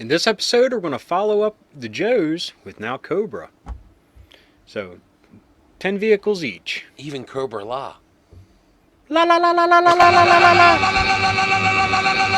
In this episode, we're going to follow up the Joes with now Cobra. So, 10 vehicles each. Even Cobra La. La la la la la la la la la la.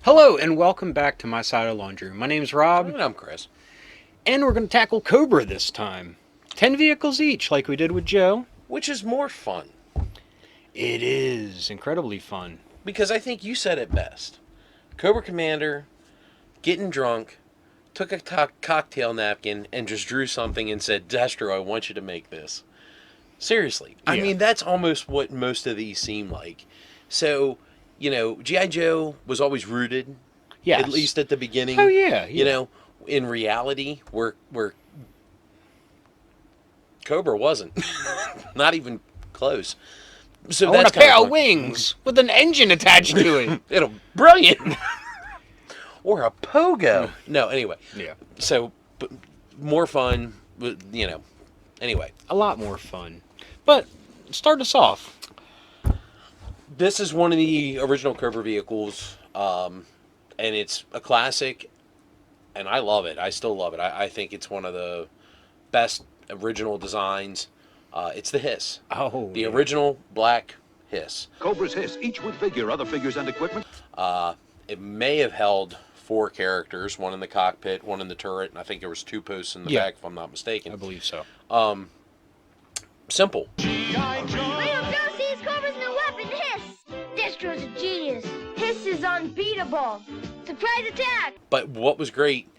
Hello and welcome back to my side of the laundry room. My name's Rob. And I'm Chris. And we're going to tackle Cobra this time. 10 vehicles each, like we did with Joe. Which is more fun. It is incredibly fun. Because I think you said it best. Cobra Commander, getting drunk, took a cocktail napkin and just drew something and said, Destro, I want you to make this. Seriously. I mean, that's almost what most of these seem like. So, you know, G.I. Joe was always rooted. Yes. At least at the beginning. Oh, yeah. You know, in reality, where Cobra wasn't. Not even close. So I that's want a pair fun. of wings with an engine attached to it. It'll brilliant. Or a pogo. No, anyway. Yeah. So more fun, you know. Anyway, A lot more fun. But start us off. this is one of the original Cobra vehicles, and it's a classic, and I love it. I still love it. I think it's one of the best original designs. It's the Hiss. Oh, The original black Hiss. Cobra's Hiss, each with figure, other figures and equipment. It may have held 4 characters, one in the cockpit, one in the turret, and I think there was 2 posts in the back, if I'm not mistaken. I believe so. Simple. Leo go sees Cobra's new weapon, Hiss. Destro's a genius. Hiss is unbeatable. Surprise attack! But what was great,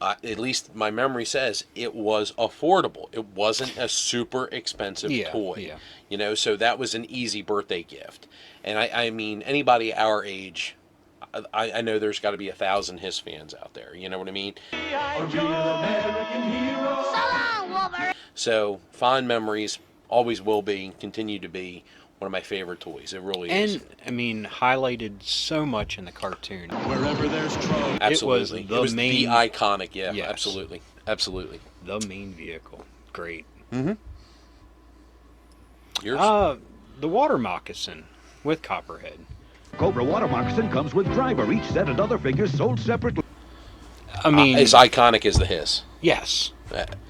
at least my memory says, it was affordable. It wasn't a super expensive toy. Yeah. You know, so that was an easy birthday gift. And I mean, anybody our age, I know there's got to be 1,000 Hiss fans out there. You know what I mean? So long, Wolverine! So, fond memories, always will be, continue to be one of my favorite toys. It really is. And, I mean, highlighted so much in the cartoon. Wherever there's trouble. Absolutely. It was the main... the iconic, yeah, Yes. absolutely. Absolutely. The main vehicle. Great. Yours? The water moccasin with Copperhead. Cobra Water Moccasin comes with driver, each set and other figures sold separately. I mean, as iconic as the Hiss. yes.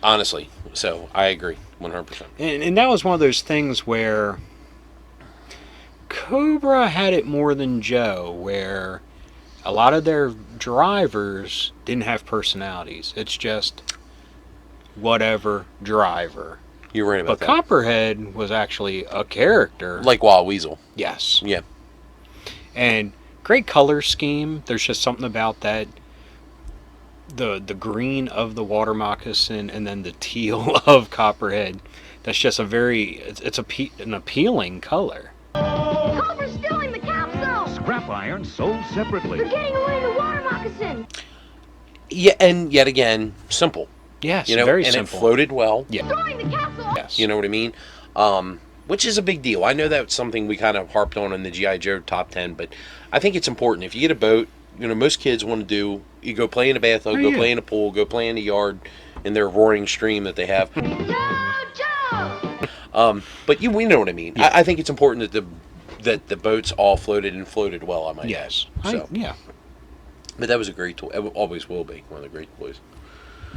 Honestly. So, I agree. 100%. And that was one of those things where Cobra had it more than Joe, where a lot of their drivers didn't have personalities. It's just whatever driver. You're right about But that. Copperhead was actually a character. Like Wild Weasel. Yes. Yeah. And great color scheme. There's just something about that. The green of the water moccasin and then the teal of Copperhead. That's just a very... It's an appealing color. Cobra's stealing the capsule! Scrap iron sold separately. They're getting away the water moccasin! Yeah, and yet again, simple. Yes, You know, very and simple. it floated well. Yeah. Throwing the capsule! Yes. You know what I mean? Which is a big deal. I know that's something we kind of harped on in the G.I. Joe top 10, but I think it's important. If you get a boat, you know, most kids want to do, you go play in a bathtub, go play in a pool, go play in the yard, in their roaring stream that they have. Joe! But we know what I mean. I think it's important that the boats all floated and floated well, I might Yes. add. So, Yeah. but that was a great toy. It always will be one of the great toys.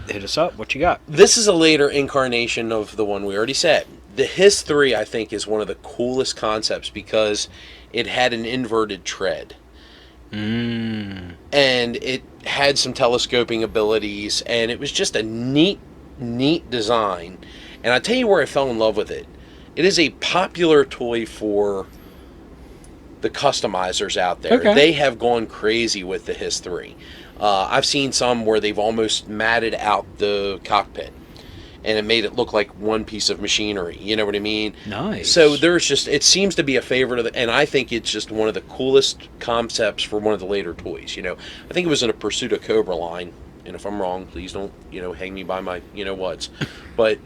Hit us up. What you got? This is a later incarnation of the one we already said. The Hiss 3, I think, is one of the coolest concepts because it had an inverted tread. And it had some telescoping abilities, and it was just a neat design. And I tell you where I fell in love with it. It is a popular toy for the customizers out there. Okay. They have gone crazy with the Hiss 3. I've seen some where they've almost matted out the cockpit, and it made it look like one piece of machinery. You know what I mean? Nice. So there's just, it seems to be a favorite of the, and I think it's just one of the coolest concepts for one of the later toys. You know, I think it was in a Pursuit of Cobra line, and if I'm wrong, please don't, hang me by my, whats. But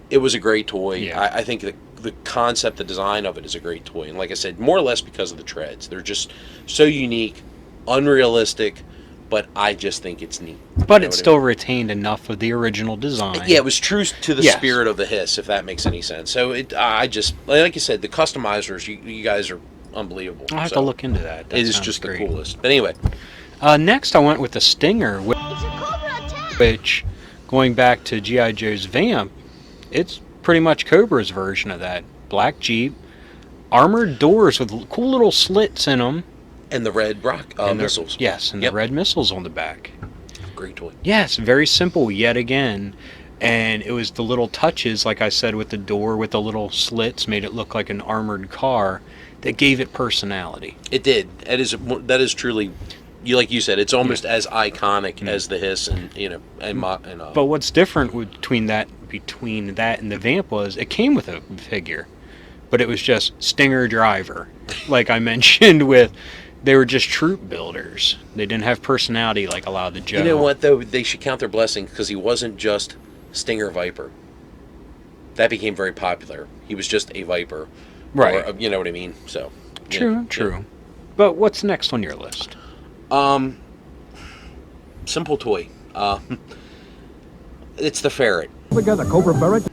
it was a great toy. Yeah. I think the concept, the design of it is a great toy. And like I said, more or less because of the treads. They're just so unique, unrealistic, but I just think it's neat. But it still retained enough of the original design. Yeah, it was true to the Yes. spirit of the Hiss, if that makes any sense. So I just, like you said, the customizers, you guys are unbelievable. I'll have So to look into that. That it is sounds just great. the coolest. But anyway, Next, I went with the Stinger, It's a Cobra attack! which, going back to G.I. Joe's Vamp, it's pretty much Cobra's version of that. Black Jeep, armored doors with cool little slits in them. and the red rock missiles. Yes, and Yep. the red missiles on the back. Great toy. Yes, very simple yet again. And it was the little touches, like I said, with the door, with the little slits, made it look like an armored car that gave it personality. It did. That is truly, like you said, it's almost as iconic as the Hiss, and But what's different between that and the Vamp was it came with a figure, but it was just Stinger driver, like I mentioned with. They were just troop builders. They didn't have personality like a lot of the Joe. You know what, though? They should count their blessings, because he wasn't just Stinger Viper. That became very popular. He was just a Viper. Right. Or, you know what I mean? So. True, true. But what's next on your list? Simple toy. It's the Ferret. Together, Cobra Ferret.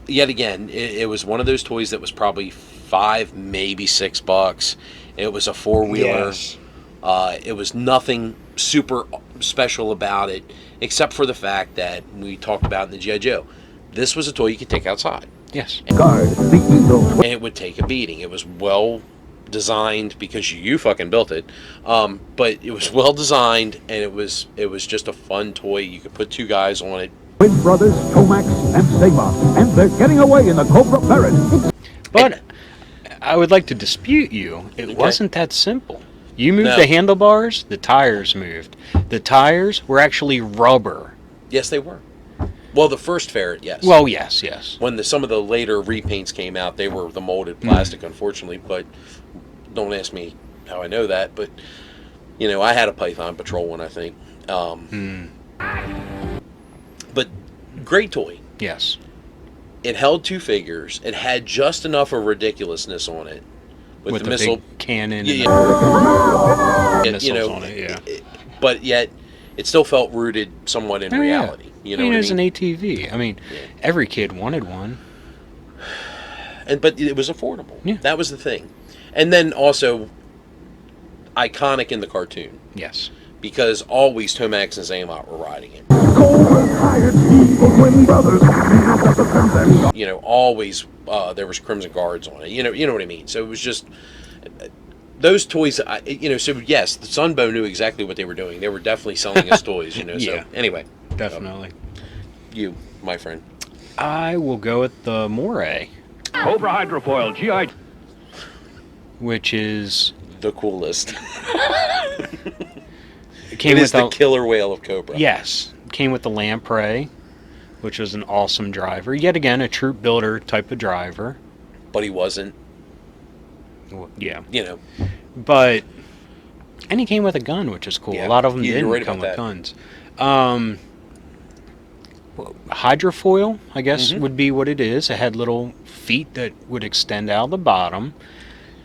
Yet again, it was one of those toys that was probably $5, maybe $6. It was a four-wheeler. Yes. It was nothing super special about it, except for the fact that we talked about in the G.I. Joe. This was a toy you could take outside. Yes. Guard, the Eagle. And it would take a beating. It was well designed because you fucking built it. But it was well designed, and it was just a fun toy. You could put two guys on it. Twin brothers, Tomax and Saba. And they're getting away in the Cobra Ferret. But I would like to dispute you. It wasn't that simple. You moved No. the handlebars, the tires moved. The tires were actually rubber. Yes, they were. Well, the first Ferret, yes. Well, yes, yes. When some of the later repaints came out, they were the molded plastic, unfortunately. But don't ask me how I know that. But I had a Python Patrol one, I think. But great toy. Yes. It held two figures. It had just enough of ridiculousness on it with the missile big cannon Yeah, and and, the missiles on it, yeah. but yet it still felt rooted somewhat in Oh, yeah. reality. You know I mean, what I as mean? an ATV. I mean, every kid wanted one. But it was affordable. Yeah. That was the thing. And then also iconic in the cartoon, Yes. because always Tomax and Zaymot were riding it. Twin brothers. Always there was Crimson Guards on it. You know what I mean. So it was just those toys. So yes, the Sunbow knew exactly what they were doing. They were definitely selling us toys. Yeah. So anyway, Definitely. you, my friend. I will go with the Moray, Cobra Hydrofoil, G.I. which is The coolest. it came It with is the killer whale of Cobra. Yes, came with the Lamprey, which was an awesome driver. Yet again, a troop builder type of driver. But he wasn't. Yeah, But and he came with a gun, which is cool. Yeah, A lot of them you're didn't right come about with that. guns. Hydrofoil, I guess, Mm-hmm. would be what it is. It had little feet that would extend out the bottom.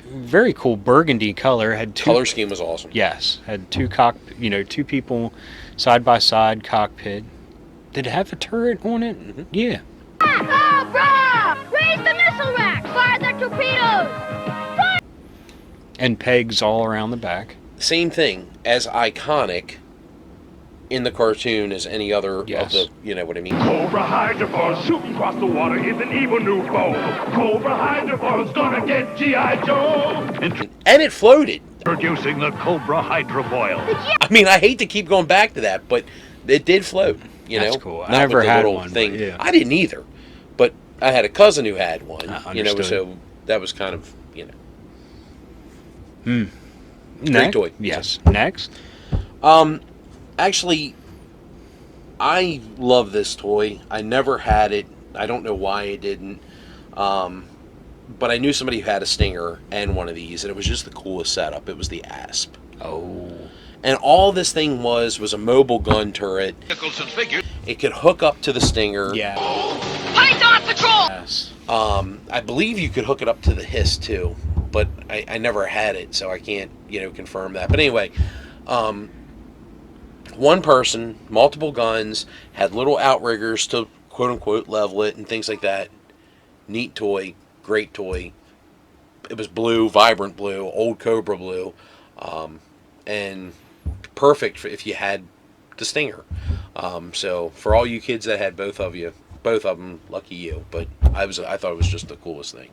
Very cool burgundy color. Had two color scheme was awesome. Yes, had two people side by side cockpit. Did it have a turret on it? Mm-hmm. Yeah. Cobra! Raise the missile rack! Fire the torpedoes! And pegs all around the back. Same thing, as iconic in the cartoon as any other Yes. of the, you know what I mean? Cobra Hydrofoil shooting across the water is an evil new foe. Cobra Hydrofoil's gonna get G.I. Joe. And it floated. Introducing the Cobra Hydrofoil. I mean, I hate to keep going back to that, but it did float. That's cool. I Not never with the had little one, but thing. yeah. I didn't either, but I had a cousin who had one. Understood. So that was kind of, Next? toy. Yes. Next? Actually, I love this toy. I never had it. I don't know why I didn't. But I knew somebody who had a Stinger and one of these, and it was just the coolest setup. It was the Asp. Oh. And all this thing was a mobile gun turret. It could hook up to the Stinger. Yeah. Python Patrol! Yes. I believe you could hook it up to the Hiss too, but I never had it, so I can't, confirm that. But anyway, one person, multiple guns, had little outriggers to quote unquote level it and things like that. Neat toy, great toy. It was blue, vibrant blue, old Cobra blue, and perfect if you had the Stinger. So for all you kids that had both of them, lucky you. But I thought it was just the coolest thing.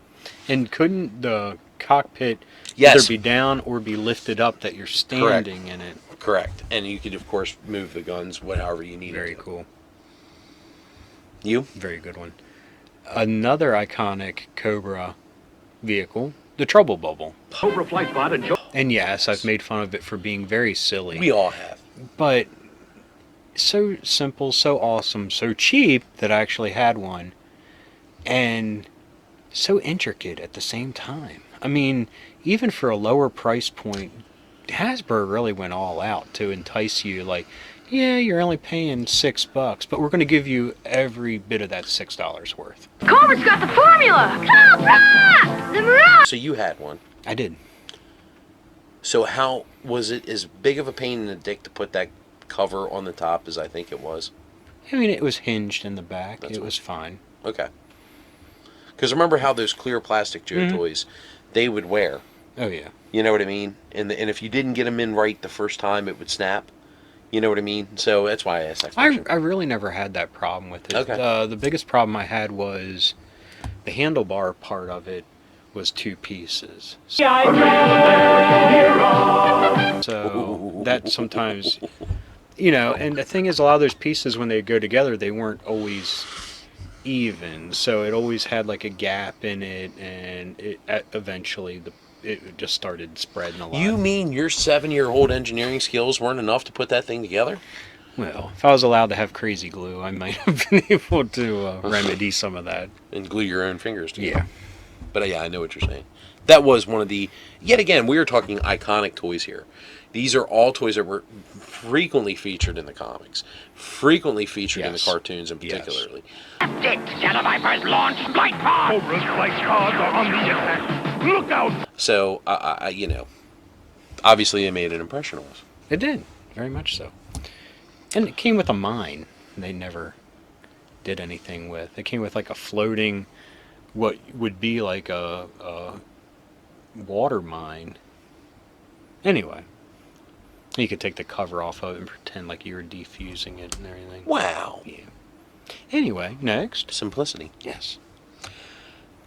And couldn't the cockpit Yes. either be down or be lifted up that you're standing in it? Correct. And you could of course move the guns however you needed. Very to. cool. You? Very good one. Another iconic Cobra vehicle, the Trouble Bubble. Cobra Flight Pod and Joe. And yes, I've made fun of it for being very silly. We all have. But so simple, so awesome, so cheap that I actually had one. And so intricate at the same time. I mean, even for a lower price point, Hasbro really went all out to entice you. Like, yeah, you're only paying $6, but we're going to give you every bit of that $6 worth. Cobra's got the formula! Cobra! The Mirage! So you had one. I did. So how was it as big of a pain in the dick to put that cover on the top as I think it was? I mean, it was hinged in the back. That's It was fine. Okay. Because remember how those clear plastic Joe toys, they would wear. Oh, yeah. You know what I mean? And if you didn't get them in right the first time, it would snap. You know what I mean? So that's why I asked that question. I really never had that problem with it. Okay. The biggest problem I had was the handlebar part of it was two pieces. So that sometimes, and the thing is, a lot of those pieces, when they go together, they weren't always even. So it always had like a gap in it, and eventually it just started spreading a lot. You mean your 7-year-old engineering skills weren't enough to put that thing together? Well, if I was allowed to have crazy glue, I might have been able to remedy some of that. And glue your own fingers together. Yeah. But yeah, I know what you're saying. That was one of the... Yet again, we are talking iconic toys here. These are all toys that were frequently featured in the comics. Frequently featured in the cartoons in particularly. Shadow Vipers launch flight pod! Cobra's flight pods are on the attack. Look out! So, obviously it made an impression on us. It did. Very much so. And it came with a mine they never did anything with. It came with like a floating, what would be like a water mine. Anyway, you could take the cover off of it and pretend like you were defusing it and everything. Wow. Yeah. Anyway, next. Simplicity. Yes.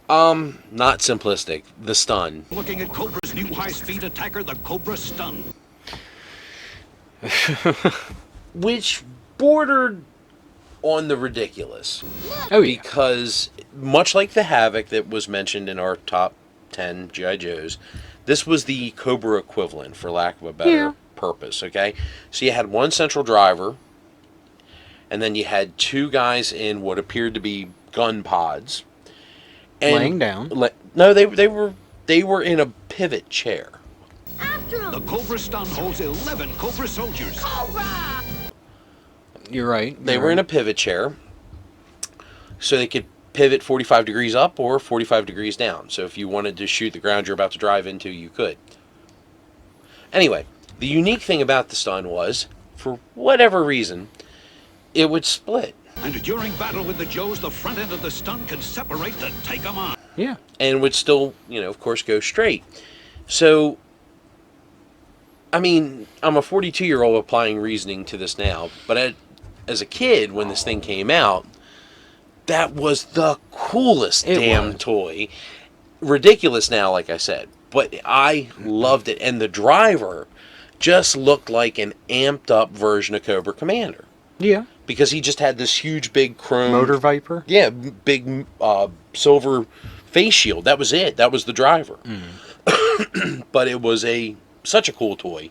Not simplistic. The stun. Looking at Cobra's new high-speed attacker, the Cobra Stun. Which bordered on the ridiculous. Oh, yeah. Because, much like the Havoc that was mentioned in our top 10 G.I. Joes, this was the Cobra equivalent, for lack of a better purpose, okay? So you had one central driver, and then you had two guys in what appeared to be gun pods. And Laying down. No, they were in a pivot chair. After him! The Cobra Stun holds 11 Cobra soldiers. Cobra! You're right. They were in a pivot chair, so they could pivot 45 degrees up or 45 degrees down. So if you wanted to shoot the ground you're about to drive into, you could. Anyway, the unique thing about the stun was, for whatever reason, it would split. And during battle with the Joes, the front end of the stun can separate to take them on. Yeah. And would still, of course, go straight. So, I mean, I'm a 42-year-old applying reasoning to this now, but as a kid, when this thing came out, that was the coolest damn toy. Ridiculous now, like I said, but I loved it. And the driver just looked like an amped-up version of Cobra Commander. Yeah. Because he just had this huge, big chrome... Motor Viper? Yeah, big silver face shield. That was it. That was the driver. But it was such a cool toy.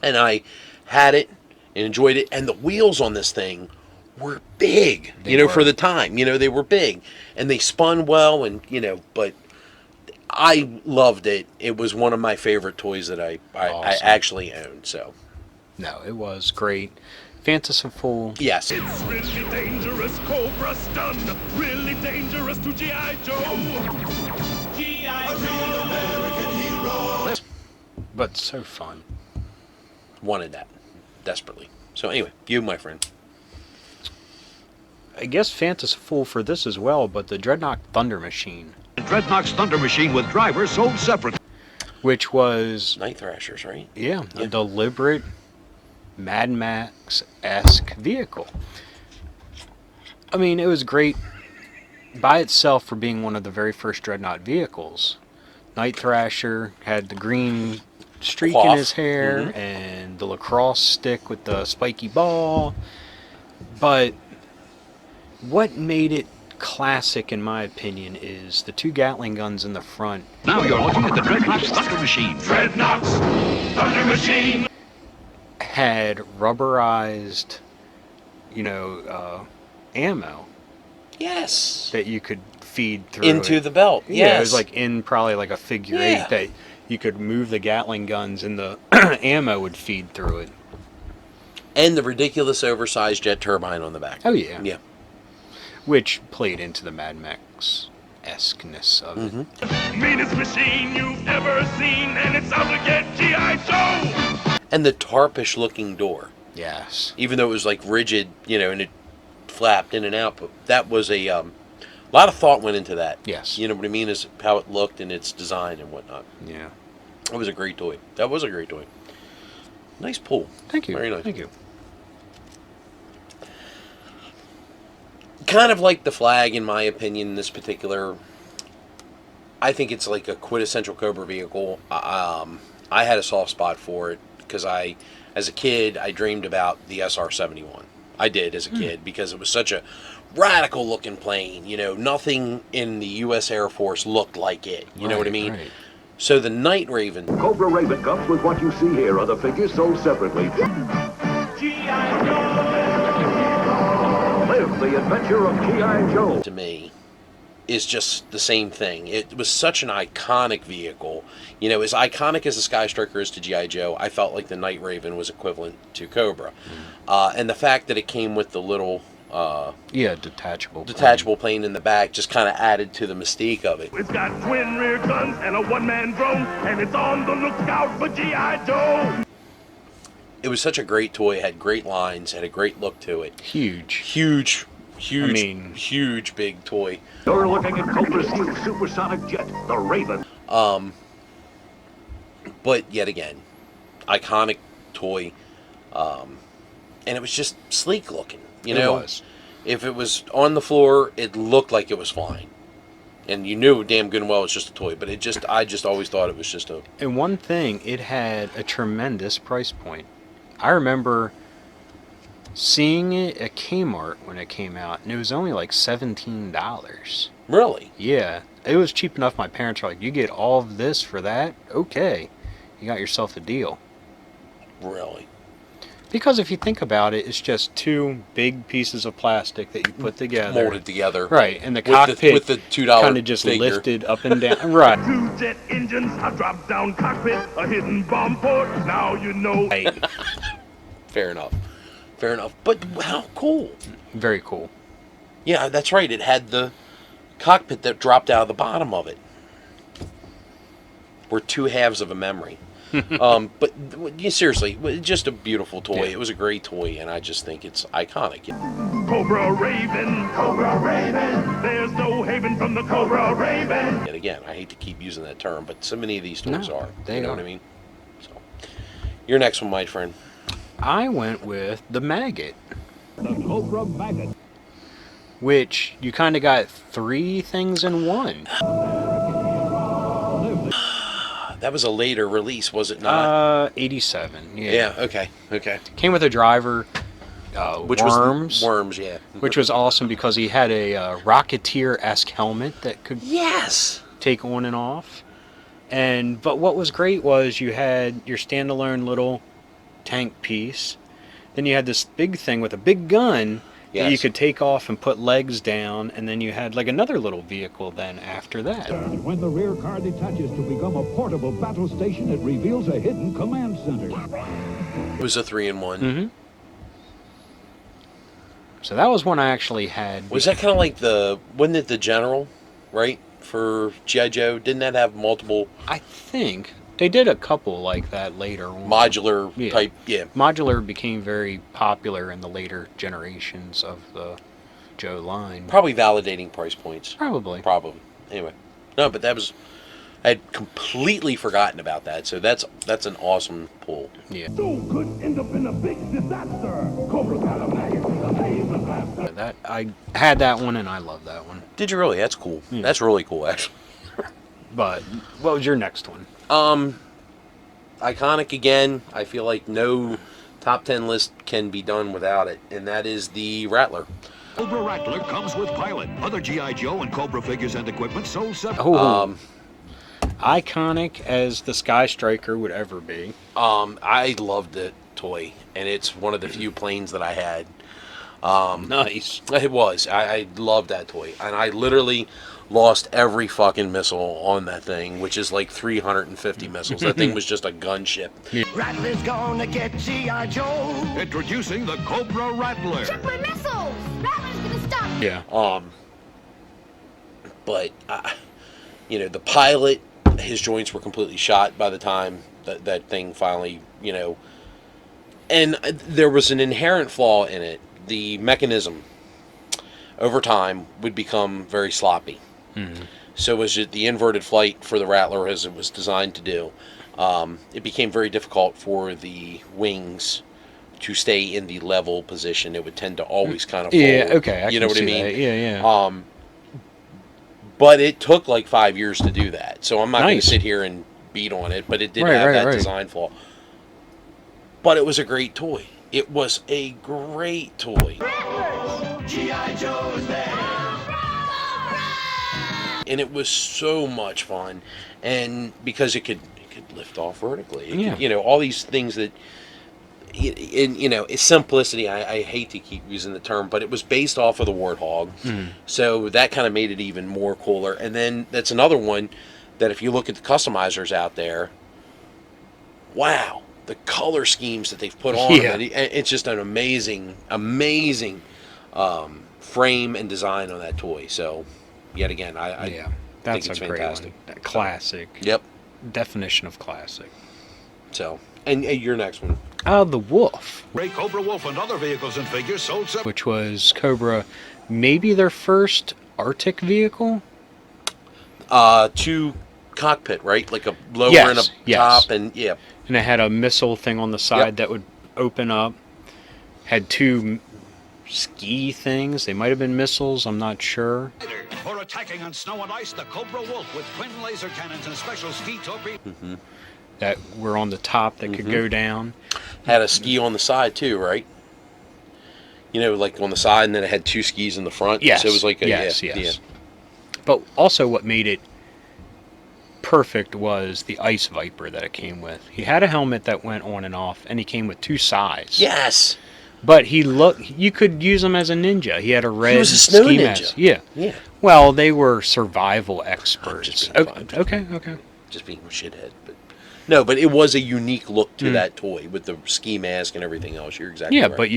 And I had it and enjoyed it. And the wheels on this thing were big, for the time. They were big. And they spun well, and, but I loved it. It was one of my favorite toys that I Awesome. actually owned, so. No, it was great. Fanciful. Yes. It's really dangerous, Cobra stun. Really dangerous to G.I. Joe. G.I. Joe. But so fun. Wanted that desperately. So anyway, you, my friend. I guess fanciful for this as well, but the Dreadnought Thunder Machine. Dreadnought's Thunder Machine with driver sold separately. Which was, Night Thrashers, right? yeah, a deliberate Mad Max-esque vehicle. I mean, it was great by itself for being one of the very first Dreadnought vehicles. Night Thrasher had the green streak in Cloth. his hair and the lacrosse stick with the spiky ball. But what made it classic, in my opinion, is the two Gatling guns in the front. Now you're looking at the Dreadnought's Thunder Machine. Dreadnought's Thunder Machine. Had rubberized, ammo Yes. that you could feed through Into it. the belt. Yeah, Yes. it was like in probably like a figure Yeah. eight that you could move the Gatling guns and the ammo would feed through it. And the ridiculous oversized jet turbine on the back. Oh yeah, Yeah. which played into the Mad Max-esqueness of it. Meanest machine you've ever seen, and it's out to get G.I. Joe. And the tarpish looking door. Yes, Even though it was like rigid, and it flapped in and out, but that was a lot of thought went into that. Yes. You know what I mean? Is how it looked and its design and whatnot. yeah. It was a great toy. That was a great toy. Nice pull. Thank you. Very nice. Thank you. Kind of like the flag, in my opinion, this particular. I think it's like a quintessential Cobra vehicle. I had a soft spot for it because as a kid, I dreamed about the SR-71. I did as a kid because it was such a radical looking plane. Nothing in the U.S. Air Force looked like it. You know what I mean? Right. So the Night Raven. Cobra Raven comes with what you see here. Other figures sold separately. G.I. Joe. Live the adventure of G.I. Joe. To me is just the same thing. It was such an iconic vehicle. As iconic as the Sky Striker is to G.I. Joe, I felt like the Night Raven was equivalent to Cobra. And the fact that it came with the little Yeah, detachable. plane in the back just kind of added to the mystique of it. It's got twin rear guns and a one-man drone, and it's on the lookout for G.I. Joe. It was such a great toy. It had great lines, had a great look to it. Huge. Huge, I mean- big toy. You're looking at Cobra's new supersonic jet, the Raven. But yet again, iconic toy. And it was just sleek looking. It was. If it was on the floor, it looked like it was flying. And you knew damn good and well it was just a toy. But I just always thought it was just a... And one thing, it had a tremendous price point. I remember seeing it at Kmart when it came out, and it was only like $17. Really? Yeah, it was cheap enough. My parents were like, "You get all of this for that? Okay, you got yourself a deal." Really? Because if you think about it, it's just two big pieces of plastic that you put together, Molded together. right? And the With cockpit with the $2 kind of just figure. lifted up and down, right? 2 jet engines, a drop-down cockpit, a hidden bomb port. Now you know. Right. Fair enough. But how cool. Very cool. Yeah, that's right. It had the cockpit that dropped out of the bottom of it. We're two halves of a memory. But seriously, just a beautiful toy. Yeah. It was a great toy, and I just think it's iconic. Cobra Raven, Cobra Raven. There's no haven from the Cobra Raven. And again, I hate to keep using that term, but so many of these toys No, are. they You know are. what I mean? So, your next one, my friend. I went with the Maggot, The Cobra Maggot. which you kind of got three things in one. That was a later release, was it not? 87. Yeah. Okay. Came with a driver, Which Worms, was Worms? Yeah. which was awesome because he had a Rocketeer-esque helmet that could Yes. take on and off. But what was great was you had your standalone little tank piece. Then you had this big thing with a big gun that you Yes. could take off and put legs down, and then you had like another little vehicle then after that. And when the rear car detaches to become a portable battle station, it reveals a hidden command center. It was a 3-in-1. Mm-hmm. So that was one I actually had. Was that kind of like wasn't it the General, right? For G.I. Joe? Didn't that have multiple I think they did a couple like that later on. modular Yeah. type? Yeah. Modular became very popular in the later generations of the Joe line. Probably validating price points. Probably. Probably. Anyway. No, but I had completely forgotten about that. So that's an awesome pull. Yeah. So could end up in a big disaster. Cobra's got a magazine, a laser blaster. That I had that one and I love that one. Did you really? That's cool. Yeah. That's really cool, actually. But what was your next one? Iconic again. I feel like no top 10 list can be done without it, and that is the Rattler. Cobra Rattler comes with pilot. Other G.I. Joe and Cobra figures and equipment sold separately. Oh, iconic as the Sky Striker would ever be. I loved the toy, and it's one of the few planes that I had. Nice. It was. I loved that toy, and I literally lost every fucking missile on that thing, which is like 350 missiles. That thing was just a gunship. Rattler's gonna get G.I. Joe. Introducing the Cobra Rattler. Super missiles! Rattler's gonna stop. Yeah. But the pilot, his joints were completely shot by the time that thing finally, and there was an inherent flaw in it. The mechanism over time would become very sloppy. So was it the inverted flight for the Rattler, as it was designed to do. It became very difficult for the wings to stay in the level position. It would tend to always kind of fold. Yeah, okay. You know what I mean? That. Yeah, yeah. But it took like 5 years to do that. So I'm not going to Nice. sit here and beat on it, but it did Right, have that right. design flaw. But it was a great toy. It was a great toy. G.I. Joe's there. And it was so much fun. And because it could lift off vertically. It Yeah. could, all these things that it's simplicity. I hate to keep using the term, but it was based off of the Warthog. So that kind of made it even more cooler. And then that's another one that if you look at the customizers out there, wow, the color schemes that they've put on Yeah. them, it's just an amazing frame and design on that toy. So yet again, I Yeah. That's think a it's great fantastic. one. Classic. Yep. Definition of classic. So, and your next one. The Wolf, Ray Cobra Wolf and other vehicles and figures sold separately. which was Cobra, maybe their first Arctic vehicle. Two cockpit, right? Like a lower Yes, and a yes. top, and yeah. And it had a missile thing on the side Yep. that would open up. Had two ski things. They might have been missiles. I'm not sure. For attacking on snow and ice, the Cobra Wolf with twin laser cannons and special ski torpedoes. That were on the top that could go down. Had a ski on the side too, right? Like on the side, and then it had two skis in the front. Yes. So it was like a yes. yeah. But also, what made it perfect was the Ice Viper that it came with. He had a helmet that went on and off, and he came with two sides. Yes. But you could use him as a ninja. He had a red was a snow ski ninja. mask. Yeah. Yeah. Well, they were survival experts. just being fun. Okay. Just being a shithead, but no, but it was a unique look to that toy with the ski mask and everything else. You're exactly Yeah, right. but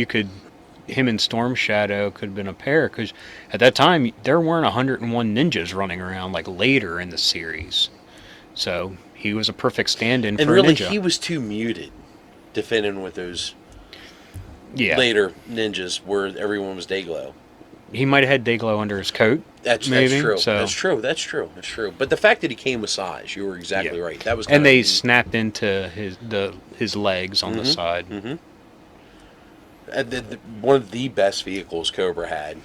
him and Storm Shadow could have been a pair, because at that time there weren't 101 ninjas running around like later in the series. So he was a perfect stand-in and for really, a ninja. he was too muted to fit in with those Yeah. later ninjas where everyone was Dayglow. He might have had Dayglow under his coat. That's maybe, true. so- That's true. But the fact that he came with size, you were exactly Yeah. right. That was And kinda they neat. snapped into his legs on the side. One of the best vehicles Cobra had.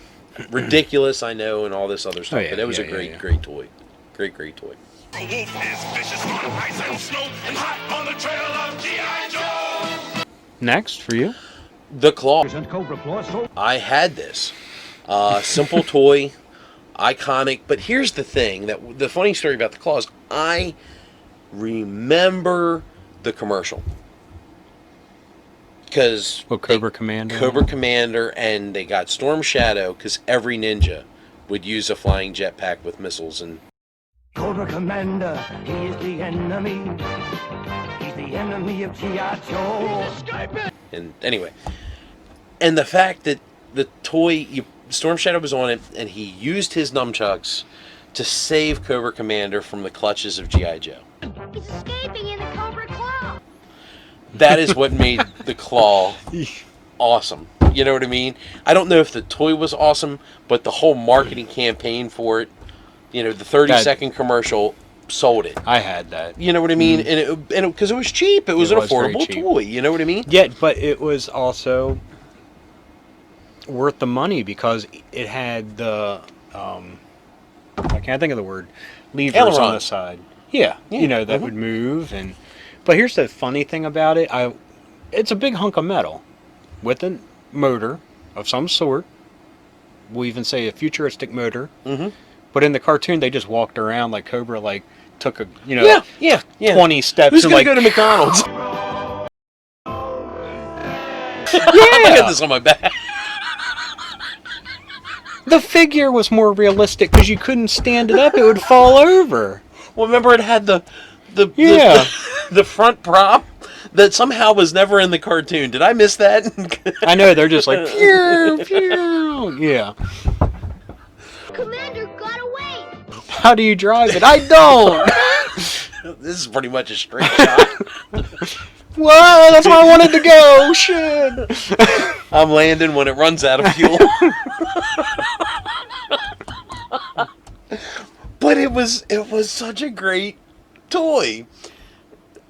Ridiculous, I know, and all this other stuff, yeah, but it was a yeah, great, yeah. great toy. Great toy. Wolf is vicious on ice and snow and hot on the trail of G.I. Joe. Next for you. The Claw. And Cobra Claw sold. I had this. Simple toy, iconic. But here's the thing: the funny story about the Claws, I remember the commercial. Because Cobra Commander. Cobra Commander, and they got Storm Shadow, because every ninja would use a flying jetpack with missiles. And Cobra Commander, he is the enemy. He's the enemy of G.I. Joe. and anyway, and the fact that the toy, Storm Shadow was on it, and he used his nunchucks to save Cobra Commander from the clutches of G.I. Joe. He's escaping in the Cobra Claw. That is what made the claw awesome. You know what I mean? I don't know if the toy was awesome, but the whole marketing campaign for it, the 30-second commercial sold it. I had that. You know what I mean? And because it was cheap, it was an very affordable cheap. toy. You know what I mean? Yeah, but it was also worth the money because it had the I can't think of the word, levers on Aileron. the side. Yeah, that would move. But here's the funny thing about it: it's a big hunk of metal with a motor of some sort. We'll even say a futuristic motor. Mm-hmm. But in the cartoon, they just walked around like Cobra, like took a 20 steps. Who's and gonna like go to McDonald's? I got this on my back. The figure was more realistic because you couldn't stand it up; it would fall over. Well, remember it had the Yeah. the front prop that somehow was never in the cartoon. Did I miss that? I know they're just like pew pew. Yeah. Commander got away. How do you drive it? I don't. This is pretty much a straight shot. Well, that's where I wanted to go. Shit. I'm landing when it runs out of fuel. But it was such a great toy.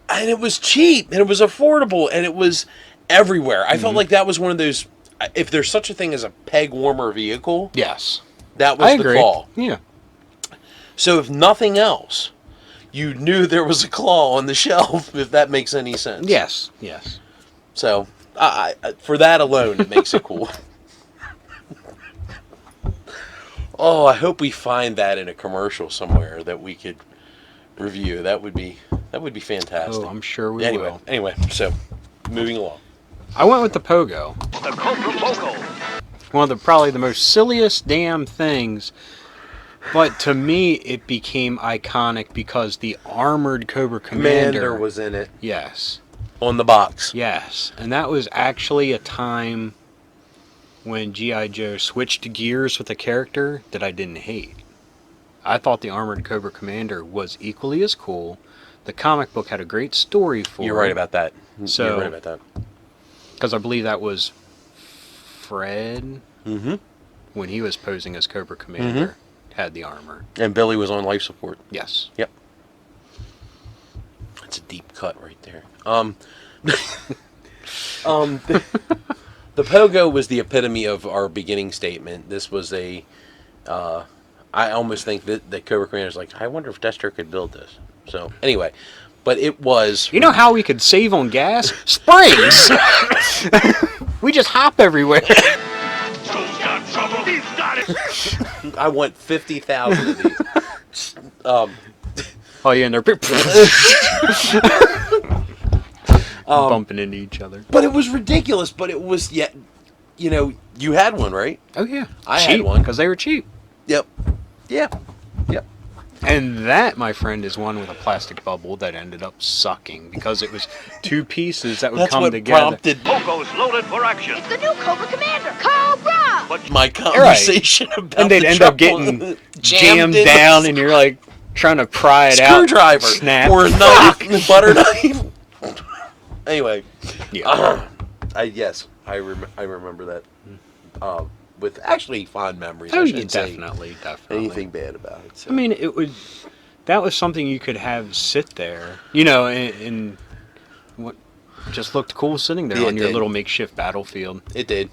And it was cheap, and it was affordable, and it was everywhere. I felt like that was one of those, if there's such a thing as a peg warmer vehicle, Yes. that was I the agree. claw. Yeah. So if nothing else, you knew there was a claw on the shelf, if that makes any sense. Yes. Yes. So, I for that alone, it makes it cool. Oh, I hope we find that in a commercial somewhere that we could review. That would be fantastic. Oh, I'm sure we will. Anyway, so moving along. I went with the pogo. The Cobra Pogo. One of probably the most silliest damn things. But to me, it became iconic because the armored Cobra Commander was in it Yes. on the box. Yes. And that was actually a time when G.I. Joe switched gears with a character that I didn't hate. I thought the armored Cobra Commander was equally as cool. The comic book had a great story for You're it. right about that. So- You're right about that. Because I believe that was Fred, Mm-hmm. when he was posing as Cobra Commander, had the armor. And Billy was on life support. Yes. Yep. That's a deep cut right there. The pogo was the epitome of our beginning statement. This was I almost think that Cobra Commander's like, I wonder if Destro could build this. So, anyway, but it was... You know how we could save on gas? Springs! We just hop everywhere. Joe's got trouble. He's got it. I want 50,000 of these. Oh, yeah, and they're bumping into each other. But it was ridiculous, but it was yet... you had one, right? Oh, yeah. I had one. Because they were cheap. Yep. Yeah. Yep. And that, my friend, is one with a plastic bubble that ended up sucking because it was two pieces that would That's come what together. prompted Pogo's loaded for action. It's the new Cobra Commander. Cobra! But my conversation about And they'd the end up trouble getting jammed jammed in down, and you're like trying to pry it out. screwdriver Snap. or a knife, butter knife. Anyway, Yeah. I remember that with actually fond memories. Oh, I yeah, shouldn't say definitely. anything bad about it. So. I mean, that was something you could have sit there, and what just looked cool sitting there Yeah, on it your did. little makeshift battlefield. It did.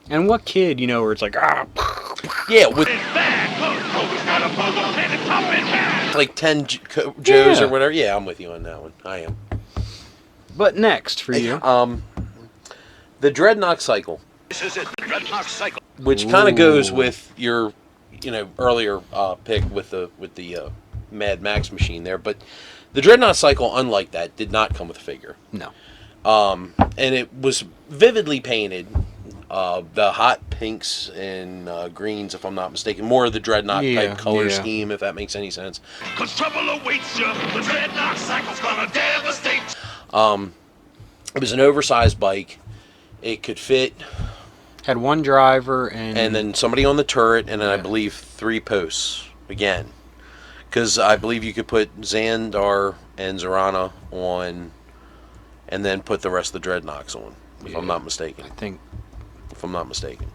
And what kid, where it's like, Yeah, with it's bad. Cobra's got a pogo and it's up in half. like 10 Joes Yeah. or whatever. Yeah, I'm with you on that one. I am. But next for you. The Dreadnought cycle, This is it. The Dreadnought cycle. which kind of goes Ooh. with your, earlier pick with the Mad Max machine there, but The Dreadnought Cycle, unlike that, did not come with a figure. No. And it was vividly painted. The hot pinks and greens, if I'm not mistaken. More of the Dreadnought type color scheme, if that makes any sense. Cause trouble awaits you. The Dreadnought Cycle's gonna devastate. It was an oversized bike. It could fit. Had one driver and then somebody on the turret, and then I believe 3 posts again. Because I believe you could put Xandar and Zorana on, and then put the rest of the Dreadnoks on, if I'm not mistaken. I think. If I'm not mistaken.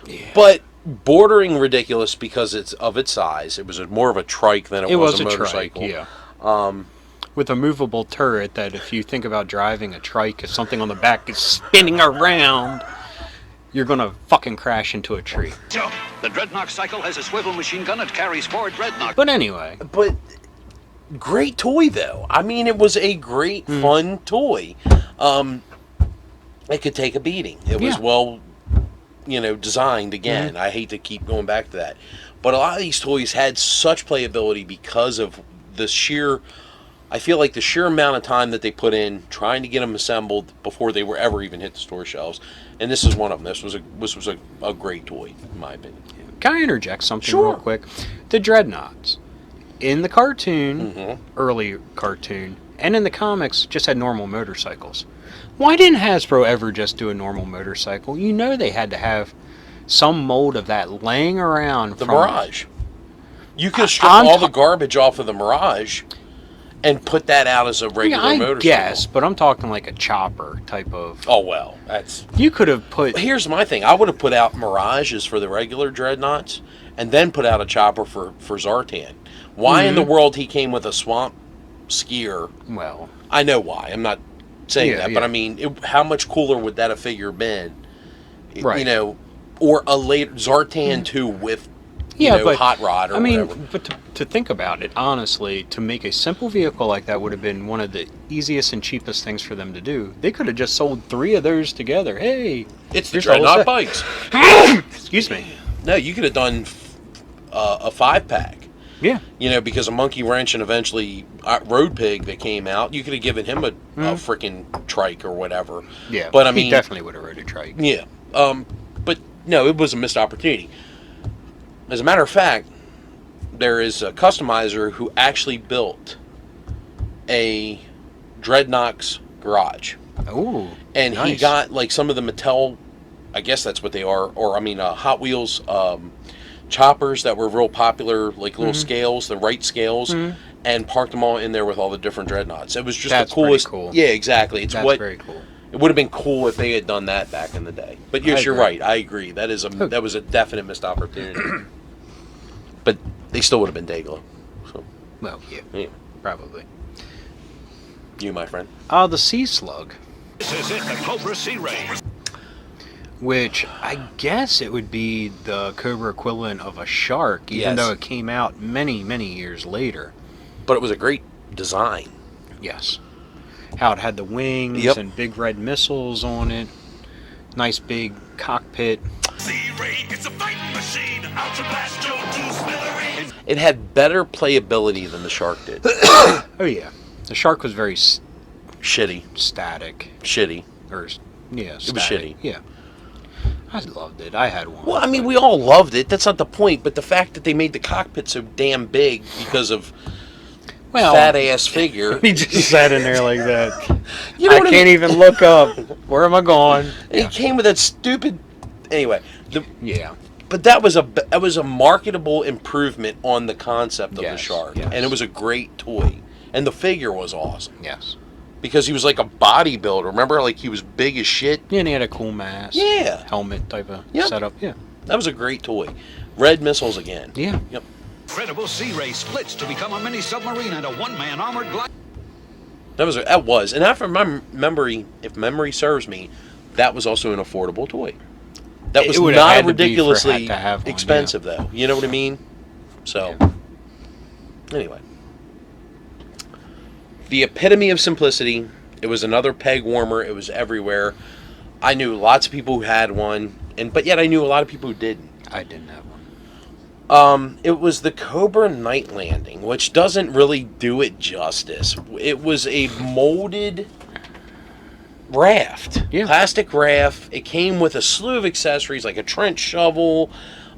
Yeah. But bordering ridiculous because it's of its size. It was more of a trike than it was a motorcycle. Trike, yeah. With a movable turret that if you think about driving a trike, if something on the back is spinning around, you're going to fucking crash into a tree. The Dreadnought Cycle has a swivel machine gun that carries 4 Dreadnoughts. But anyway. But great toy, though. I mean, it was a great, fun toy. It could take a beating. It was well, designed again. I hate to keep going back to that. But a lot of these toys had such playability because of the sheer... I feel like the sheer amount of time that they put in trying to get them assembled before they were ever even hit the store shelves. And this is one of them. This was a great toy, in my opinion. Can I interject something real quick? The Dreadnoughts. In the cartoon, early cartoon, and in the comics, just had normal motorcycles. Why didn't Hasbro ever just do a normal motorcycle? You know they had to have some mold of that laying around. The Mirage. You could strip all the garbage off of the Mirage and put that out as a regular motorcycle. I guess, but I'm talking like a chopper type of... Oh, well, that's... You could have put... Here's my thing. I would have put out Mirages for the regular Dreadnoughts and then put out a chopper for Zartan. Why in the world he came with a swamp skier? Well... I know why. I'm not saying that, but I mean, how much cooler would that have figure been? Right. Or a later Zartan 2 with... but, hot rod or whatever. But to think about it, honestly, to make a simple vehicle like that would have been one of the easiest and cheapest things for them to do. They could have just sold 3 of those together. Hey, it's the Dreadnought bikes. Excuse me. No, you could have done a 5-pack. Yeah. Because a Monkey Wrench and eventually Road Pig that came out, you could have given him a freaking trike or whatever. Yeah, but I mean, he definitely would have rode a trike. Yeah. But no, it was a missed opportunity. As a matter of fact, there is a customizer who actually built a Dreadnoks garage. Oh, and nice. he got like some of the Mattel, I guess that's what they are, or I mean Hot Wheels choppers that were real popular, like little scales, the right scales, and parked them all in there with all the different Dreadnoughts. It was just the coolest. Cool. Yeah, exactly. It's very cool. It would have been cool if they had done that back in the day. But yes, you're right. I agree. That was a definite missed opportunity. But they still would have been Dayglow. So. Well, yeah, probably. You, my friend. The Sea Slug. This is it, the Cobra Sea Ray. Which I guess it would be the Cobra equivalent of a shark, even though it came out many, many years later. But it was a great design. Yes. How it had the wings and big red missiles on it. Nice big cockpit. Sea Ray, it's a fighting machine. Out to blast Joe to smithereens. It had better playability than the shark did. Oh yeah, the shark was very shitty, static, shitty, or yeah, static. It was shitty. Yeah, I loved it. I had one. Well, I mean, we all loved it. That's not the point. But the fact that they made the cockpit so damn big because of fat ass figure. He just sat in there like that. You know I can't even look up. Where am I going? And he came with that stupid. Anyway, yeah. But that was a marketable improvement on the concept of the shark, yes. and it was a great toy, and the figure was awesome. Yes. Because he was like a bodybuilder. Remember, like he was big as shit. Yeah, and he had a cool mask. Yeah. Helmet type of setup. Yeah. That was a great toy. Red missiles again. Yeah. Yep. Incredible Sea Ray splits to become a mini submarine and a one-man armored glider. That was, and after my memory, if memory serves me, that was also an affordable toy. That was not ridiculously expensive, though. You know what I mean? So, anyway. The epitome of simplicity. It was another peg warmer. It was everywhere. I knew lots of people who had one, but yet I knew a lot of people who didn't. I didn't have one. It was the Cobra Night Landing, which doesn't really do it justice. It was a molded raft, Yeah. plastic raft. It came with a slew of accessories like a trench shovel,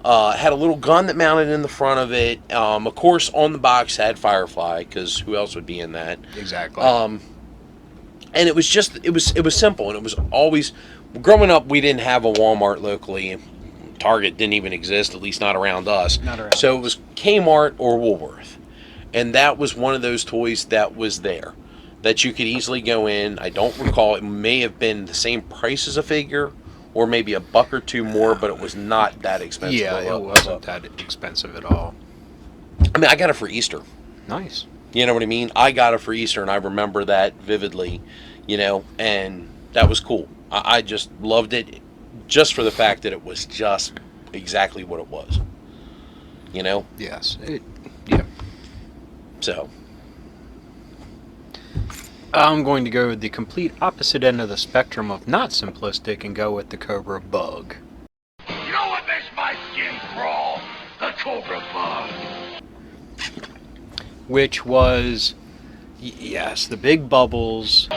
had a little gun that mounted in the front of it. Of course, on the box had Firefly, because who else would be in that? Exactly. And it was just it was simple, and it was always growing up. We didn't have a Walmart locally. Target didn't even exist, at least not around us. Not around so us. it was Kmart or Woolworth, and that was one of those toys that was there, that you could easily go in. I don't recall, it may have been the same price as a figure, or maybe $1 or $2 more, but it was not that expensive. Yeah, it wasn't that expensive at all. I mean, I got it for Easter. Nice. You know what I mean? I got it for Easter, and I remember that vividly, and that was cool. I just loved it, just for the fact that it was just exactly what it was. Yes. Yeah. So, I'm going to go with the complete opposite end of the spectrum of not simplistic and go with the Cobra Bug. You know what makes my skin crawl? The Cobra Bug. Which was, yes, the big bubbles,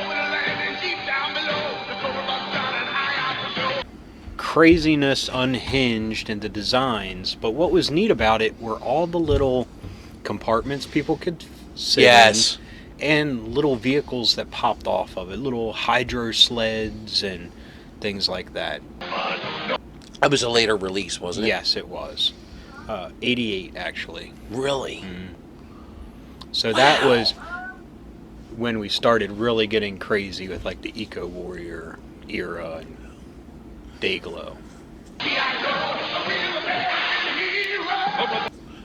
craziness unhinged in the designs, but what was neat about it were all the little compartments people could sit yes. in, and little vehicles that popped off of it, little hydro sleds and things like that. It was a later release, wasn't it? Yes, it was. 88, actually. Really? So that was when we started really getting crazy with like the Eco Warrior era and Dayglow.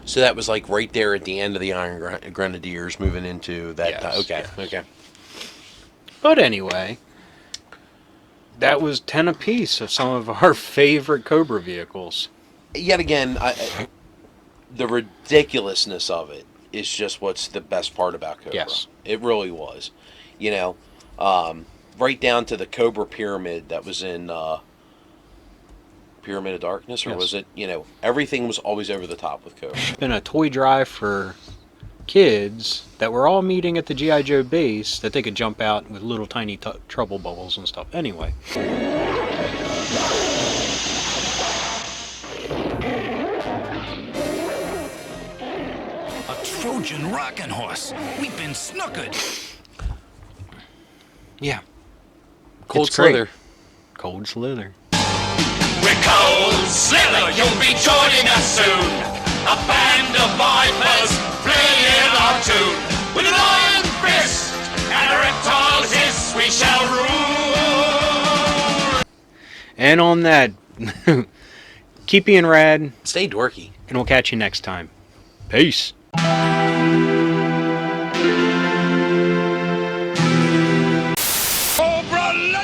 So that was like right there at the end of the Iron Grenadiers, moving into that. Yes, Okay, yes. okay. But anyway, that was 10 apiece of some of our favorite Cobra vehicles. Yet again, the ridiculousness of it is just what's the best part about Cobra. Yes. It really was. Right down to the Cobra Pyramid that was in Pyramid of Darkness, or Yes. was it, everything was always over the top with Cobra. Been a toy drive for kids that were all meeting at the G.I. Joe base that they could jump out with little tiny trouble bubbles and stuff. Anyway. A Trojan rocking horse. We've been snookered. Yeah. Cold It's great. Slither. Cold Slither. We're Cold Slither, you'll be joining us soon. A band of vipers playing our tune. With an iron fist and a reptile's hiss, we shall rule. And on that, keep being rad, Stay dorky. and we'll catch you next time. Peace. Cobra, la